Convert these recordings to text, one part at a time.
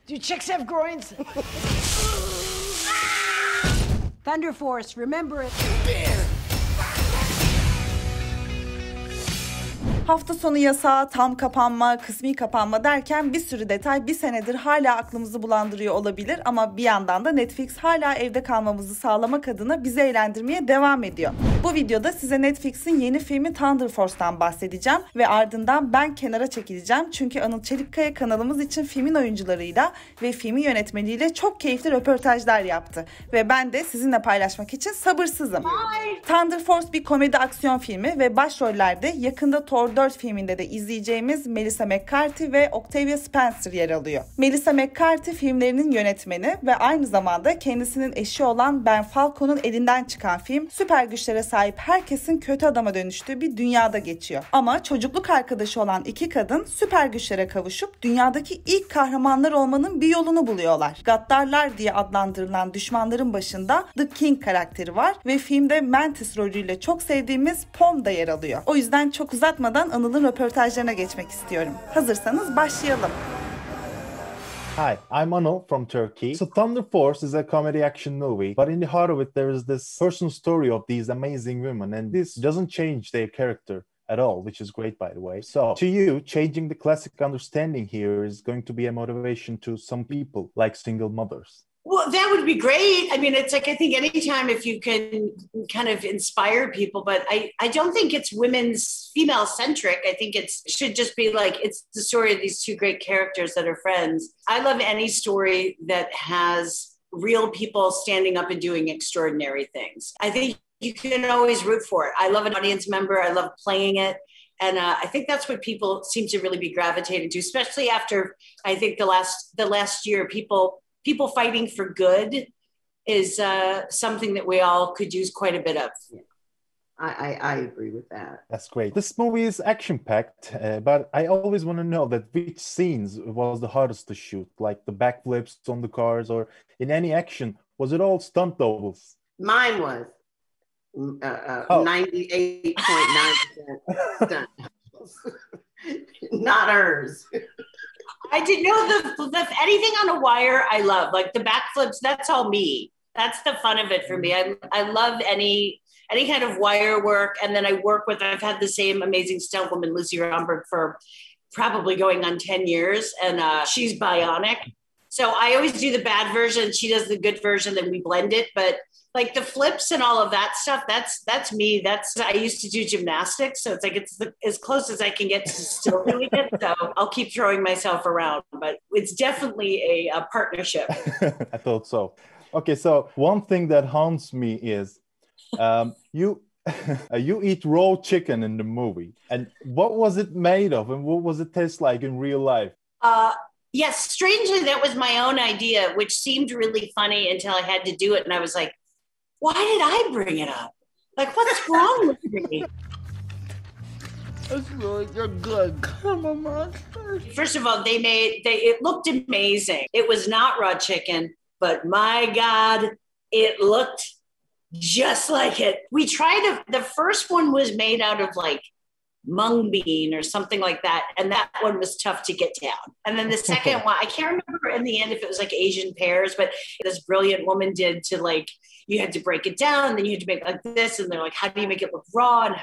Do chicks have groins? Thunder Force, remember it. Hafta sonu yasağı, tam kapanma, kısmi kapanma derken bir sürü detay bir senedir hala aklımızı bulandırıyor olabilir ama bir yandan da Netflix hala evde kalmamızı sağlamak adına bizi eğlendirmeye devam ediyor. Bu videoda size Netflix'in yeni filmi Thunder Force'tan bahsedeceğim ve ardından ben kenara çekileceğim çünkü Anıl Çelikkaya kanalımız için filmin oyuncularıyla ve filmi yönetmeniyle çok keyifli röportajlar yaptı ve ben de sizinle paylaşmak için sabırsızım. Thunder Force bir komedi aksiyon filmi ve başrollerde yakında Thor 4 filminde de izleyeceğimiz Melissa McCarthy ve Octavia Spencer yer alıyor. Melissa McCarthy filmlerinin yönetmeni ve aynı zamanda kendisinin eşi olan Ben Falcone'un elinden çıkan film süper güçlere sahip herkesin kötü adama dönüştüğü bir dünyada geçiyor. Ama çocukluk arkadaşı olan iki kadın süper güçlere kavuşup dünyadaki ilk kahramanlar olmanın bir yolunu buluyorlar. Gaddarlar diye adlandırılan düşmanların başında The King karakteri var ve filmde Mantis rolüyle çok sevdiğimiz Pom da yer alıyor. O yüzden çok uzatmadan Anıl'ın röportajlarına geçmek istiyorum. Hazırsanız başlayalım. Hi, I'm Anıl from Turkey. So Thunder Force is a comedy action movie, but in the heart of it there is this personal story of these amazing women, and this doesn't change their character at all, which is great, by the way. So to you, changing the classic understanding here is going to be a motivation to some people, like single mothers. Well, that would be great. I mean, it's like, I think anytime if you can kind of inspire people, but I don't think it's female centric. I think should just be like, it's the story of these two great characters that are friends. I love any story that has real people standing up and doing extraordinary things. I think you can always root for it. I love an audience member. I love playing it. And I think that's what people seem to really be gravitating to, especially after, I think the last year, people fighting for good is something that we all could use quite a bit of. Yeah. I agree with that. That's great. This movie is action-packed, but I always want to know that which scenes was the hardest to shoot, like the backflips on the cars or in any action. Was it all stunt doubles? Mine was 98.9% stunt doubles. Not hers. I didn't know the anything on a wire I love, like the backflips, that's all me. That's the fun of it for me. I love any kind of wire work. And then I've had the same amazing stunt woman, Lucy Romberg, for probably going on 10 years. And she's bionic. So I always do the bad version. She does the good version, then we blend it. But like the flips and all of that stuff, that's me. I used to do gymnastics. So it's like, it's as close as I can get to still doing it. So I'll keep throwing myself around, but it's definitely a partnership. I thought so. Okay, so one thing that haunts me is you eat raw chicken in the movie. And what was it made of? And what was it taste like in real life? Yes, strangely, that was my own idea, which seemed really funny until I had to do it. And I was like, why did I bring it up? Like, what's wrong with me? That's really good. Come on, monster. First of all, it looked amazing. It was not raw chicken, but my God, it looked just like it. The first one was made out of like mung bean or something like that. And that one was tough to get down. And then the second one, I can't remember in the end if it was like Asian pears, but this brilliant woman did to like, you had to break it down, then you had to make like this. And they're like, how do you make it look raw? And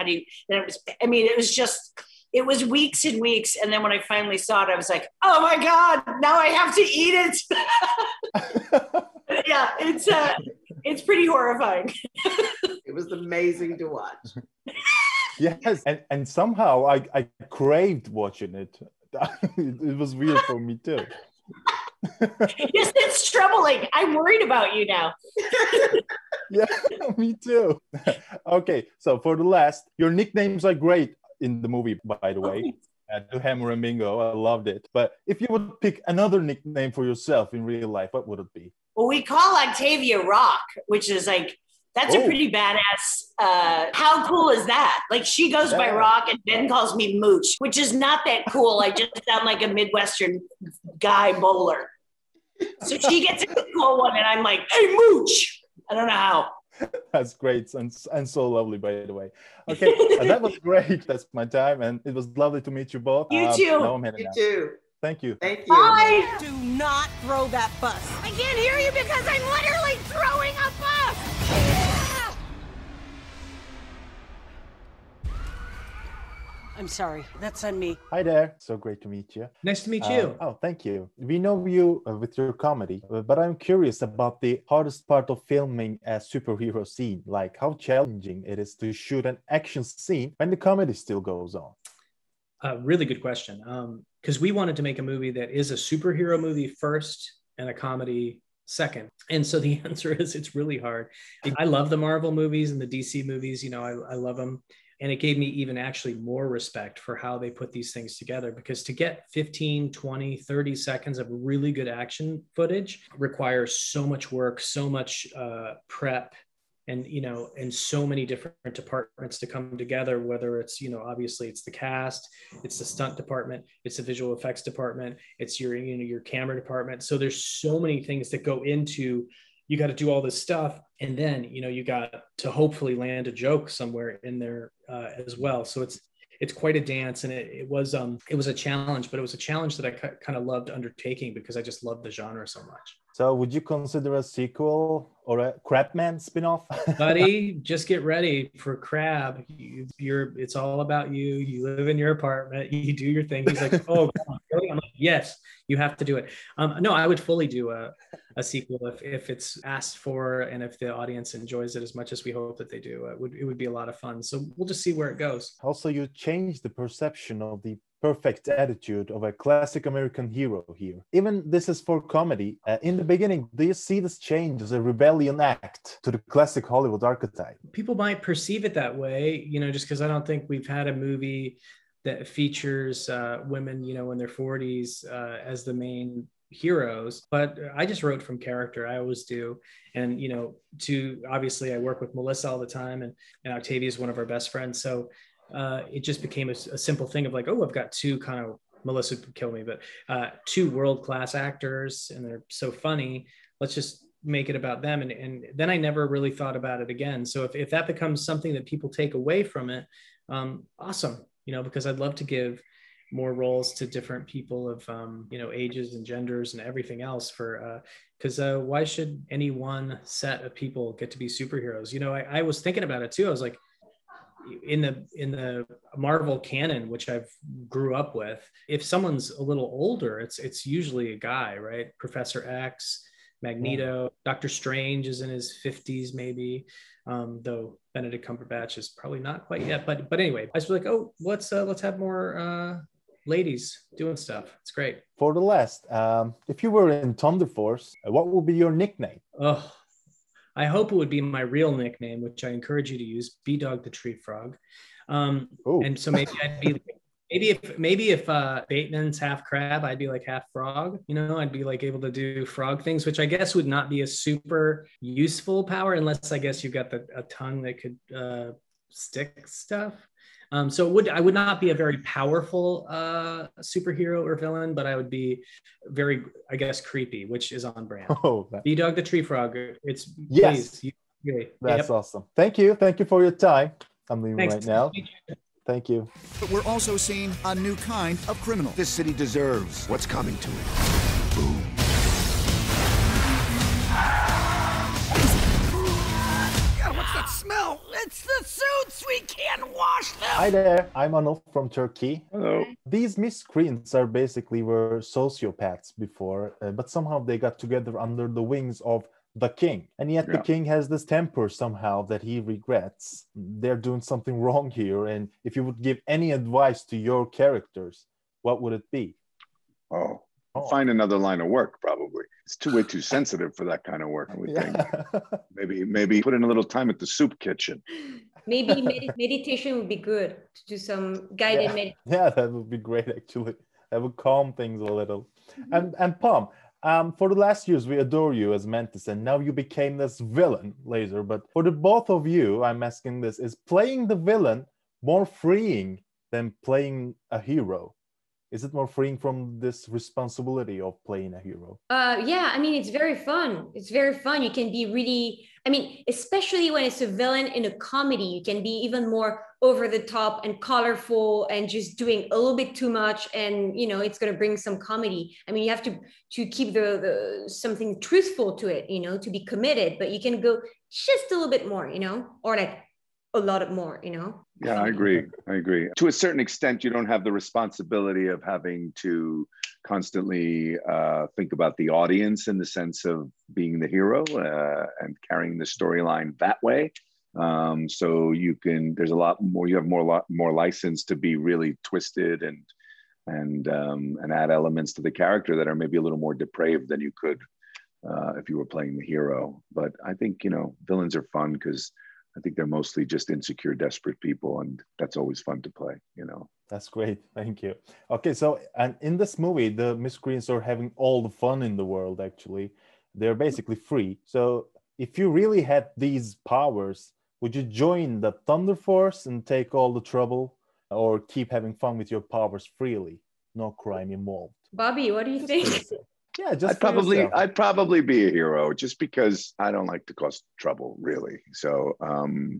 it was weeks and weeks. And then when I finally saw it, I was like, oh my God, now I have to eat it. Yeah, it's pretty horrifying. It was amazing to watch. Yes, and somehow I craved watching it. It was weird for me too. Yes, it's troubling. I'm worried about you now. Yeah, me too. Okay, so for the last, your nicknames are great in the movie, by the way. To Hammer and Bingo, I loved it. But if you would pick another nickname for yourself in real life, what would it be? Well, we call Octavia Rock, which is like, that's a pretty badass. How cool is that? Like she goes by Rock and Ben calls me Mooch, which is not that cool. I just sound like a Midwestern guy bowler. So she gets a cool one and I'm like, hey, Mooch. I don't know how. That's great and so lovely, by the way. Okay, that was great. That's my time. And it was lovely to meet you both. You too. You too. Thank you. Thank you. Bye. Do not throw that bus. I can't hear you because I'm literally throwing a bus. I'm sorry. That's on me. Hi there. So great to meet you. Nice to meet you. Oh, thank you. We know you with your comedy, but I'm curious about the hardest part of filming a superhero scene, like how challenging it is to shoot an action scene when the comedy still goes on. Really good question. Because we wanted to make a movie that is a superhero movie first and a comedy second. And so the answer is it's really hard. I love the Marvel movies and the DC movies. You know, I love them. And it gave me even actually more respect for how they put these things together, because to get 15, 20, 30 seconds of really good action footage requires so much work, so much prep, and, you know, and so many different departments to come together, whether it's, you know, obviously it's the cast, it's the stunt department, it's the visual effects department, it's your, you know, your camera department. So there's so many things that go into, you got to do all this stuff. And then, you know, you got to hopefully land a joke somewhere in there as well. So it's quite a dance, and it was a challenge, but it was a challenge that I kind of loved undertaking because I just love the genre so much. So would you consider a sequel or a Crabman spin-off? Buddy, just get ready for Crab. It's all about you. You live in your apartment. You do your thing. He's like, oh, God, really? I'm like, yes, you have to do it. No, I would fully do a sequel if it's asked for, and if the audience enjoys it as much as we hope that they do. It would be a lot of fun. So we'll just see where it goes. Also, you changed the perception of the perfect attitude of a classic American hero here. Even this is for comedy. In the beginning, do you see this change as a rebellion act to the classic Hollywood archetype? People might perceive it that way, you know, just because I don't think we've had a movie that features women, you know, in their 40s as the main heroes. But I just wrote from character. I always do. And, you know, obviously I work with Melissa all the time, and Octavia is one of our best friends. So it just became a simple thing of like, oh, I've got two kind of, Melissa would kill me, but two world-class actors, and they're so funny. Let's just make it about them. And then I never really thought about it again. So if that becomes something that people take away from it, awesome, you know, because I'd love to give more roles to different people of, you know, ages and genders and everything else because why should any one set of people get to be superheroes? You know, I was thinking about it too. I was like, in the Marvel canon, which I've grew up with, if someone's a little older, it's usually a guy, right? Professor X, Magneto, Doctor Strange is in his 50s maybe, though Benedict Cumberbatch is probably not quite yet. But anyway, I was like, oh, let's have more ladies doing stuff. It's great. For the last, if you were in Thunder Force, what would be your nickname? Oh, I hope it would be my real nickname, which I encourage you to use, B-Dog the Tree Frog. And so maybe I'd be, maybe if Bateman's half crab, I'd be like half frog. You know, I'd be like able to do frog things, which I guess would not be a super useful power, unless I guess you've got a tongue that could stick stuff. So I would not be a very powerful superhero or villain, but I would be very, I guess, creepy, which is on brand. Oh, B-Dog the Tree Frog. It's yes. Please, that's awesome. Thank you for your time. I'm leaving right now. Thank you. But we're also seeing a new kind of criminal. This city deserves what's coming to it. Boom. God, what's that smell? It's the suits. We can't wash them. Hi there. I'm Anıl from Turkey. Hello. These miscreants were sociopaths before, but somehow they got together under the wings of the king. And yet the king has this temper somehow that he regrets. They're doing something wrong here. And if you would give any advice to your characters, what would it be? Oh, find another line of work, probably. It's way too sensitive for that kind of work, I would think. Maybe put in a little time at the soup kitchen. Maybe meditation would be good, to do some guided meditation. Yeah, that would be great, actually. That would calm things a little. And Pom, for the last years, we adore you as Mantis, and now you became this villain, Laser. But for the both of you, I'm asking this, is playing the villain more freeing than playing a hero? Is it more freeing from this responsibility of playing a hero? Yeah, I mean, it's very fun. It's very fun. You can be really, I mean, especially when it's a villain in a comedy, you can be even more over the top and colorful and just doing a little bit too much. And, you know, it's going to bring some comedy. I mean, you have to keep the something truthful to it, you know, to be committed, but you can go just a little bit more, you know, or like a lot more, you know? Yeah, I agree. I agree. To a certain extent, you don't have the responsibility of having to constantly think about the audience in the sense of being the hero and carrying the storyline that way. So you can, there's a lot more, you have more license to be really twisted and add elements to the character that are maybe a little more depraved than you could if you were playing the hero. But I think, you know, villains are fun because I think they're mostly just insecure, desperate people, and that's always fun to play, you know. That's great. Thank you. Okay, so and in this movie, the miscreants are having all the fun in the world, actually. They're basically free. So if you really had these powers, would you join the Thunder Force and take all the trouble, or keep having fun with your powers freely? No crime involved. Bobby, what do you think? Yeah, just I'd probably be a hero just because I don't like to cause trouble, really. So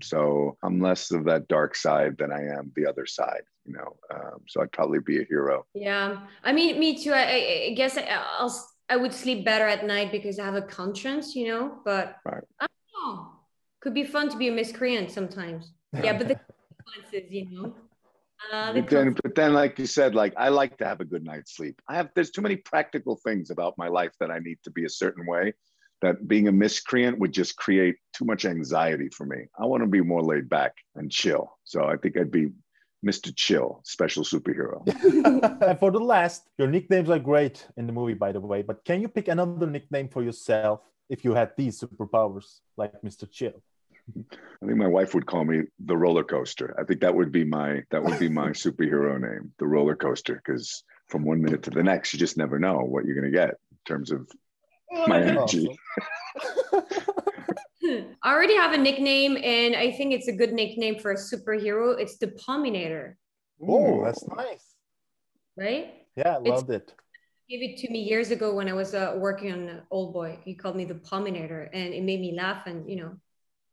so I'm less of that dark side than I am the other side, you know. So I'd probably be a hero. Yeah, I mean, me too. I guess I would sleep better at night because I have a conscience, you know. But right. I don't know. Could be fun to be a miscreant sometimes. Yeah, but the consequences, you know. But then, like you said, like I like to have a good night's sleep. There's too many practical things about my life that I need to be a certain way, that being a miscreant would just create too much anxiety for me. I want to be more laid back and chill. So I think I'd be Mr. Chill, special superhero. And for the last, your nicknames are great in the movie, by the way, but can you pick another nickname for yourself if you had these superpowers, like Mr. Chill? I think my wife would call me the roller coaster. I think that would be my superhero name, the roller coaster, because from one minute to the next, you just never know what you're going to get in terms of my energy. I already have a nickname, and I think it's a good nickname for a superhero. It's the Pominator. Oh, that's nice. Right? Yeah, I loved it. He gave it to me years ago when I was working on Old Boy. He called me the Pominator, and it made me laugh, and, you know,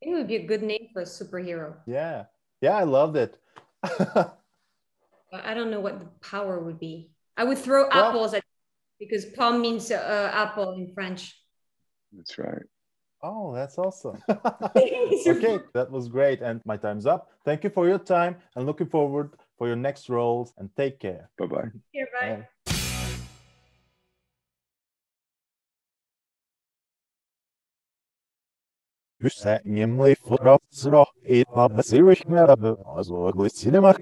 I think it would be a good name for a superhero. Yeah. Yeah, I loved it. I don't know what the power would be. I would throw apples at, because pomme means apple in French. That's right. Oh, that's awesome. Okay, that was great. And my time's up. Thank you for your time and looking forward for your next roles, and take care. Bye-bye. Bye. Bye. Üzerine fırsatı, etap sürüşmeli, az o sinema